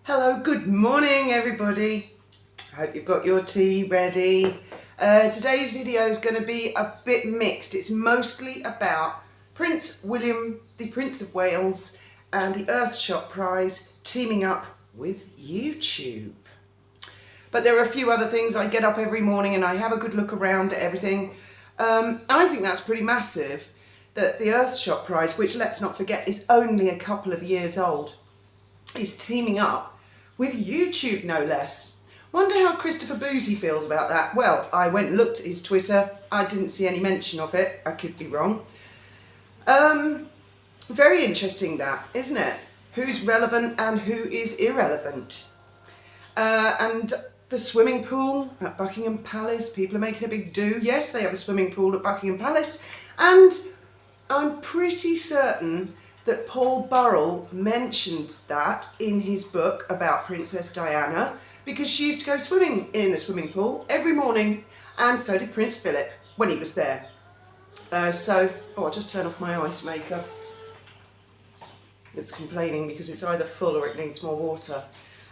Hello, good morning everybody. I hope you've got your tea ready. Today's video is going to be a bit mixed. It's mostly about Prince William, the Prince of Wales, and the Earthshot Prize teaming up with YouTube. But there are a few other things. I get up every morning and I have a good look around at everything. I think that's pretty massive that the Earthshot Prize, which let's not forget is only a couple of years old, is teaming up with YouTube, no less. Wonder how Christopher Boozy feels about that. Well, I went and looked at his Twitter. I didn't see any mention of it. I could be wrong. Very interesting that, isn't it? Who's relevant and who is irrelevant. And the swimming pool at Buckingham Palace, people are making a big do. Yes, they have a swimming pool at Buckingham Palace. And I'm pretty certain that Paul Burrell mentioned that in his book about Princess Diana, because she used to go swimming in the swimming pool every morning, and so did Prince Philip when he was there. I'll just turn off my ice maker. It's complaining because it's either full or it needs more water.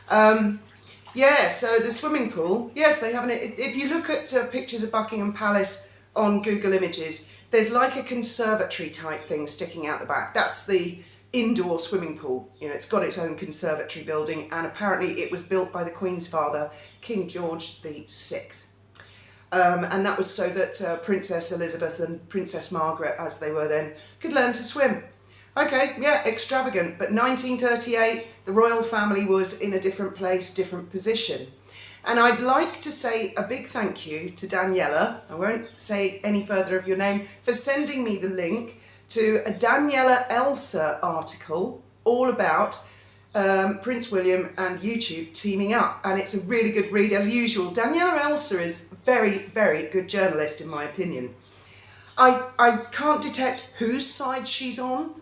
Yeah, so the swimming pool, yes, they have it. If you look at pictures of Buckingham Palace on Google Images, there's like a conservatory type thing sticking out the back. That's the indoor swimming pool. You know, it's got its own conservatory building, and apparently it was built by the Queen's father, King George VI. And that was so that Princess Elizabeth and Princess Margaret, as they were then, could learn to swim. Okay, yeah, extravagant, but 1938, the royal family was in a different place, different position. And I'd like to say a big thank you to Daniela, I won't say any further of your name, for sending me the link to a Daniela Elser article all about Prince William and YouTube teaming up. And it's a really good read as usual. Daniela Elser is a very, very good journalist in my opinion. I can't detect whose side she's on.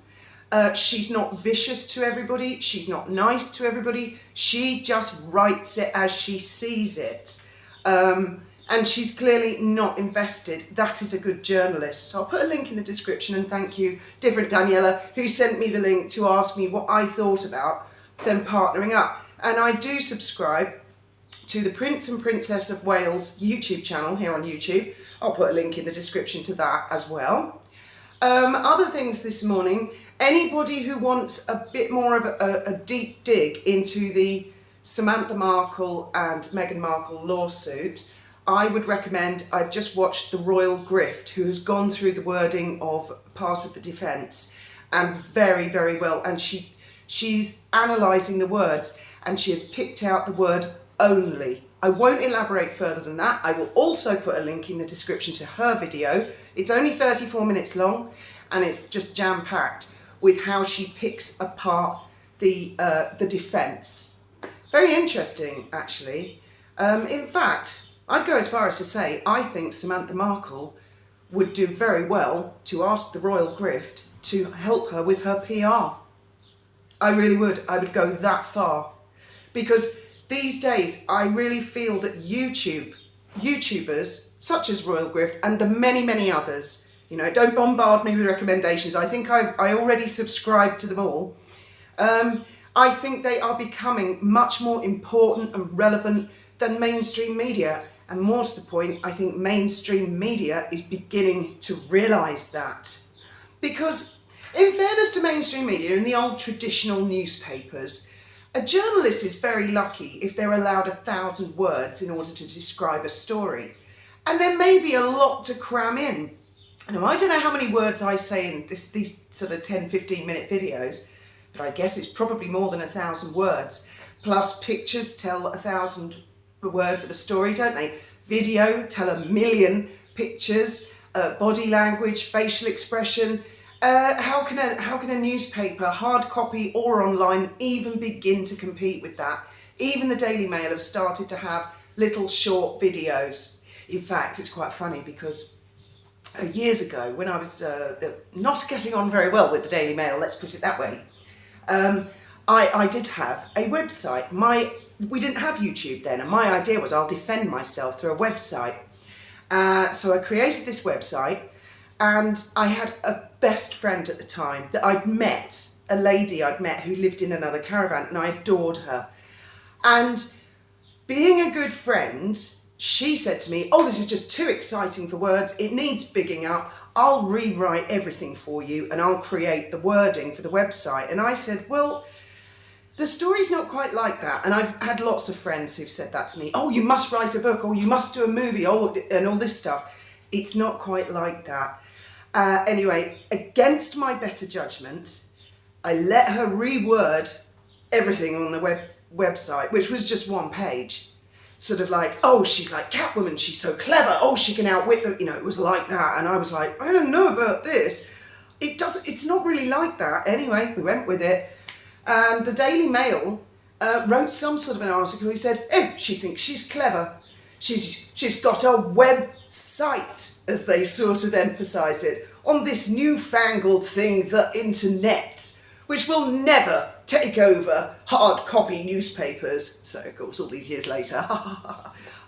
She's not vicious to everybody. She's not nice to everybody. She just writes it as she sees it. And she's clearly not invested. That is a good journalist. So I'll put a link in the description, and thank you, different Daniela, who sent me the link to ask me what I thought about them partnering up. And I do subscribe to the Prince and Princess of Wales YouTube channel here on YouTube. I'll put a link in the description to that as well. Other things this morning, anybody who wants a bit more of a deep dig into the Samantha Markle and Meghan Markle lawsuit, I would recommend, I've just watched The Royal Grift, who has gone through the wording of part of the defence, and very, very well, and she's analysing the words, and she has picked out the word only. I won't elaborate further than that. I will also put a link in the description to her video. It's only 34 minutes long, and it's just jam-packed with how she picks apart the defence. Very interesting, actually. In fact, I'd go as far as to say I think Samantha Markle would do very well to ask the Royal Grift to help her with her PR. I really would. I would go that far. Because these days, I really feel that YouTubers, such as Royal Grift, and the many, many others, you know, don't bombard me with recommendations. I think I already subscribe to them all. I think they are becoming much more important and relevant than mainstream media. And more to the point, I think mainstream media is beginning to realise that. Because in fairness to mainstream media, in the old traditional newspapers, a journalist is very lucky if they're allowed 1,000 words in order to describe a story. And there may be a lot to cram in. Now, I don't know how many words I say in these sort of 10, 15-minute videos, but I guess it's probably more than 1,000 words. Plus, pictures tell 1,000 words of a story, don't they? Video tell 1,000,000 pictures, body language, facial expression. How can a newspaper, hard copy or online, even begin to compete with that? Even the Daily Mail have started to have little short videos. In fact, it's quite funny because years ago, when I was not getting on very well with the Daily Mail, let's put it that way, I did have a website. We didn't have YouTube then, and my idea was I'll defend myself through a website. So I created this website, and I had a best friend at the time that I'd met, a lady I'd met who lived in another caravan, and I adored her. And being a good friend, she said to me, oh, this is just too exciting for words. It needs bigging up. I'll rewrite everything for you and I'll create the wording for the website. And I said, well, the story's not quite like that. And I've had lots of friends who've said that to me. Oh, you must write a book, or you must do a movie, and all this stuff. It's not quite like that. Anyway, against my better judgment, I let her reword everything on the website, which was just one page. Sort of like, oh, she's like Catwoman, she's so clever, oh, she can outwit them, it was like that. And I was like, I don't know about this. It's not really like that. Anyway, we went with it. And the Daily Mail wrote some sort of an article. He said, oh, she thinks she's clever. She's got a website, as they sort of emphasised it, on this newfangled thing, the internet, which will never take over hard copy newspapers. So, of course, all these years later,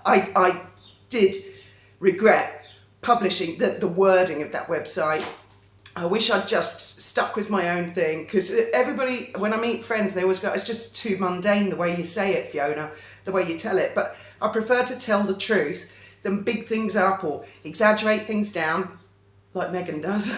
I did regret publishing the wording of that website. I wish I'd just stuck with my own thing, because everybody, when I meet friends, they always go, it's just too mundane the way you say it, Fiona, the way you tell it. But I prefer to tell the truth than big things up or exaggerate things down, like Megan does.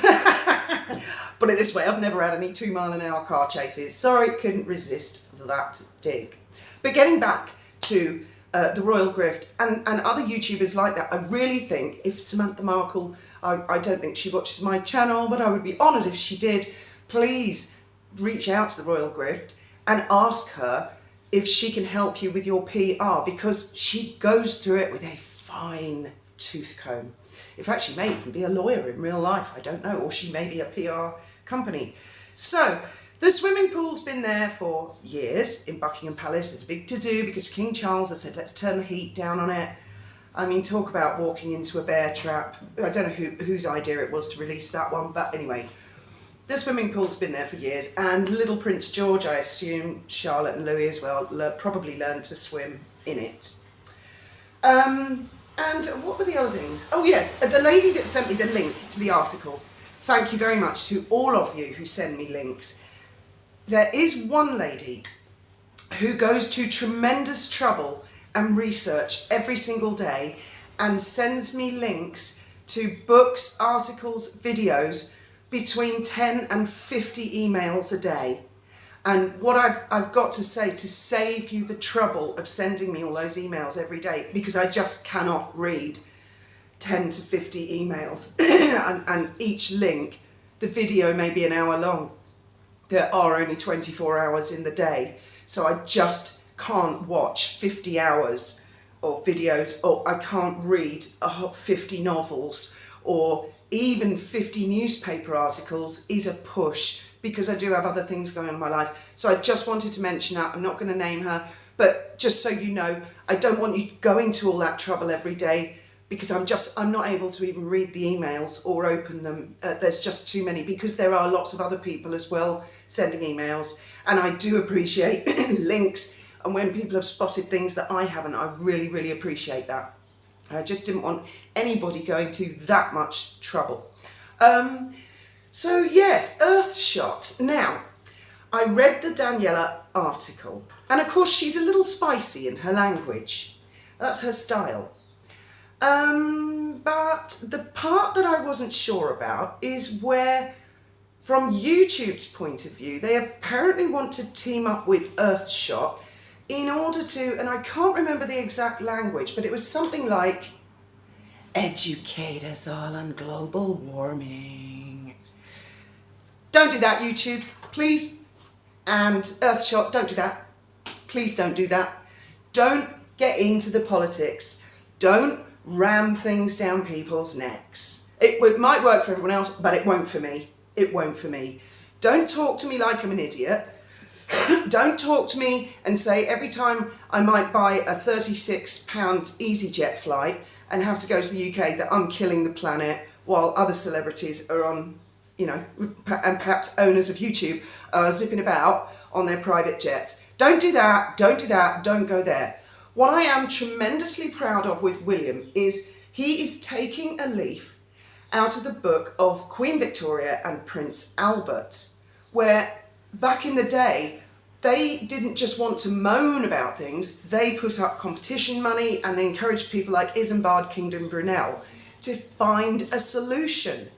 Put it this way, I've never had any 2-mile-an-hour car chases. Sorry, couldn't resist that dig. But getting back to the Royal Grift and other YouTubers like that, I really think if Samantha Markle, I don't think she watches my channel, but I would be honoured if she did, please reach out to the Royal Grift and ask her if she can help you with your PR, because she goes through it with a fine tooth comb. In fact, she may even be a lawyer in real life, I don't know, or she may be a PR company. So, the swimming pool's been there for years in Buckingham Palace. It's a big to-do because King Charles has said, let's turn the heat down on it. I mean, talk about walking into a bear trap. I don't know whose idea it was to release that one, but anyway, the swimming pool's been there for years, and little Prince George, I assume, Charlotte and Louis as well, probably learned to swim in it. And what were the other things? Oh yes, the lady that sent me the link to the article. Thank you very much to all of you who send me links. There is one lady who goes to tremendous trouble and research every single day and sends me links to books, articles, videos, between 10 and 50 emails a day. And what I've got to say to save you the trouble of sending me all those emails every day, because I just cannot read 10 to 50 emails and each link, the video may be an hour long. There are only 24 hours in the day, so I just can't watch 50 hours of videos, or I can't read 50 novels, or even 50 newspaper articles is a push, because I do have other things going on in my life. So I just wanted to mention that. I'm not going to name her, but just so you know, I don't want you going to all that trouble every day, because I'm not able to even read the emails or open them. There's just too many, because there are lots of other people as well sending emails, and I do appreciate links, and when people have spotted things that I haven't, I really, really appreciate that. I just didn't want anybody going to that much trouble. So yes, Earthshot. Now, I read the Daniela article, and of course she's a little spicy in her language. That's her style. But the part that I wasn't sure about is where, from YouTube's point of view, they apparently want to team up with Earthshot in order to, and I can't remember the exact language, but it was something like, educate us all on global warming. Don't do that, YouTube, please. And Earthshot, don't do that. Please don't do that. Don't get into the politics. Don't ram things down people's necks. It might work for everyone else, but it won't for me. It won't for me. Don't talk to me like I'm an idiot. Don't talk to me and say every time I might buy a £36 EasyJet flight and have to go to the UK that I'm killing the planet, while other celebrities are on, and perhaps owners of YouTube are zipping about on their private jets. Don't do that, don't do that, don't go there. What I am tremendously proud of with William is he is taking a leaf out of the book of Queen Victoria and Prince Albert, where back in the day, they didn't just want to moan about things, they put up competition money and they encouraged people like Isambard Kingdom Brunel to find a solution.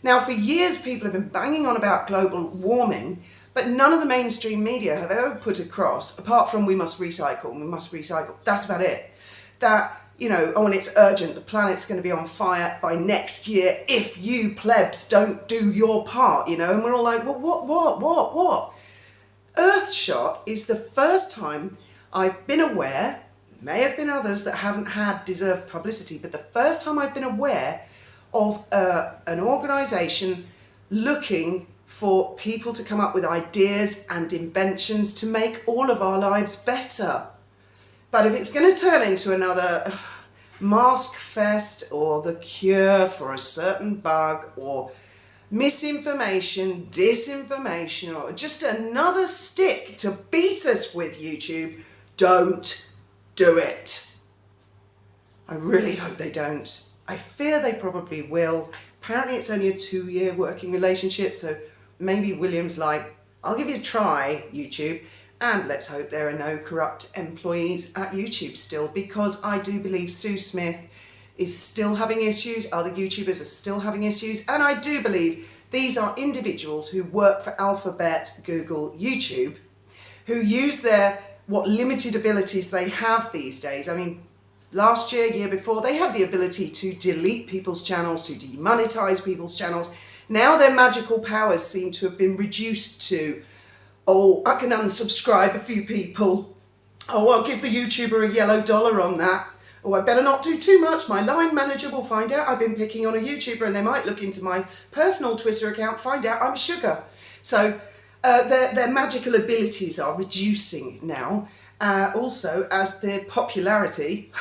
Now, for years, people have been banging on about global warming, but none of the mainstream media have ever put across, apart from we must recycle, that's about it. That, you know, oh, and it's urgent, the planet's going to be on fire by next year if you plebs don't do your part, you know, and we're all like, well, what? Earthshot is the first time I've been aware, may have been others that haven't had deserved publicity, but the first time I've been aware of an organisation looking for people to come up with ideas and inventions to make all of our lives better. But if it's going to turn into another mask fest or the cure for a certain bug or misinformation, disinformation, or just another stick to beat us with, YouTube, don't do it. I really hope they don't. I fear they probably will. Apparently it's only a 2-year working relationship, so maybe William's like, I'll give you a try, YouTube, and let's hope there are no corrupt employees at YouTube still, because I do believe Sue Smith is still having issues, other YouTubers are still having issues, and I do believe these are individuals who work for Alphabet, Google, YouTube, who use what limited abilities they have these days. I mean, last year before, they had the ability to delete people's channels, to demonetize people's channels. Now their magical powers seem to have been reduced to, oh, I can unsubscribe a few people. Oh, I'll give the YouTuber a yellow dollar on that. Oh, I better not do too much. My line manager will find out I've been picking on a YouTuber and they might look into my personal Twitter account, find out I'm sugar. So their magical abilities are reducing now. Also, as the popularity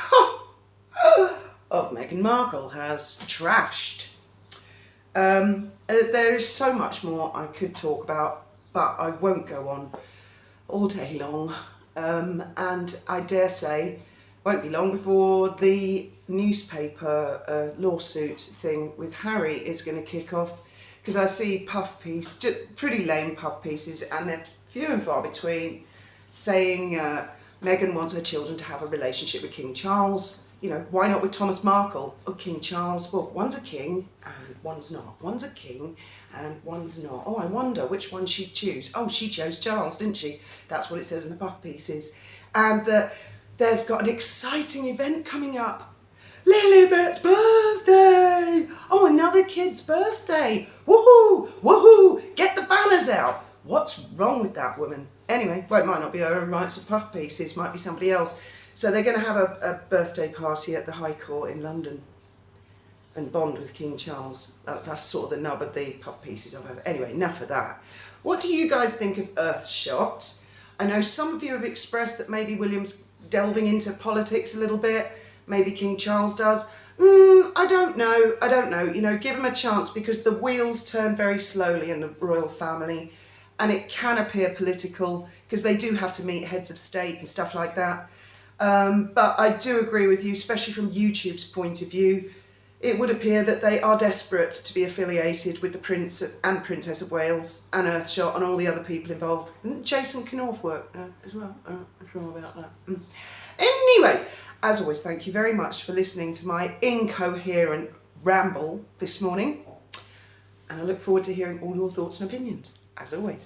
of Meghan Markle has trashed. There is so much more I could talk about, but I won't go on all day long. And I dare say, won't be long before the newspaper lawsuit thing with Harry is going to kick off, because I see pretty lame puff pieces, and they're few and far between, saying Meghan wants her children to have a relationship with King Charles. You know, why not with Thomas Markle or King Charles? Well, one's a king and one's not. One's a king and one's not. Oh, I wonder which one she'd choose. Oh, she chose Charles, didn't she? That's what it says in the puff pieces. And they've got an exciting event coming up. Lilibet's birthday! Oh, another kid's birthday! Woohoo! Woohoo! Get the banners out! What's wrong with that woman? Anyway, well, it might not be her who writes the puff pieces, might be somebody else. So they're going to have a birthday party at the High Court in London and bond with King Charles. That's sort of the nub of the puff pieces I've heard. Anyway, enough of that. What do you guys think of Earthshot? I know some of you have expressed that maybe William's delving into politics a little bit. Maybe King Charles does. I don't know. You know, give him a chance, because the wheels turn very slowly in the royal family, and it can appear political because they do have to meet heads of state and stuff like that. But I do agree with you, especially from YouTube's point of view. It would appear that they are desperate to be affiliated with the Prince and Princess of Wales and Earthshot and all the other people involved. And Jason Knorf work as well. I'm sure about that. Anyway, as always, thank you very much for listening to my incoherent ramble this morning. And I look forward to hearing all your thoughts and opinions, as always.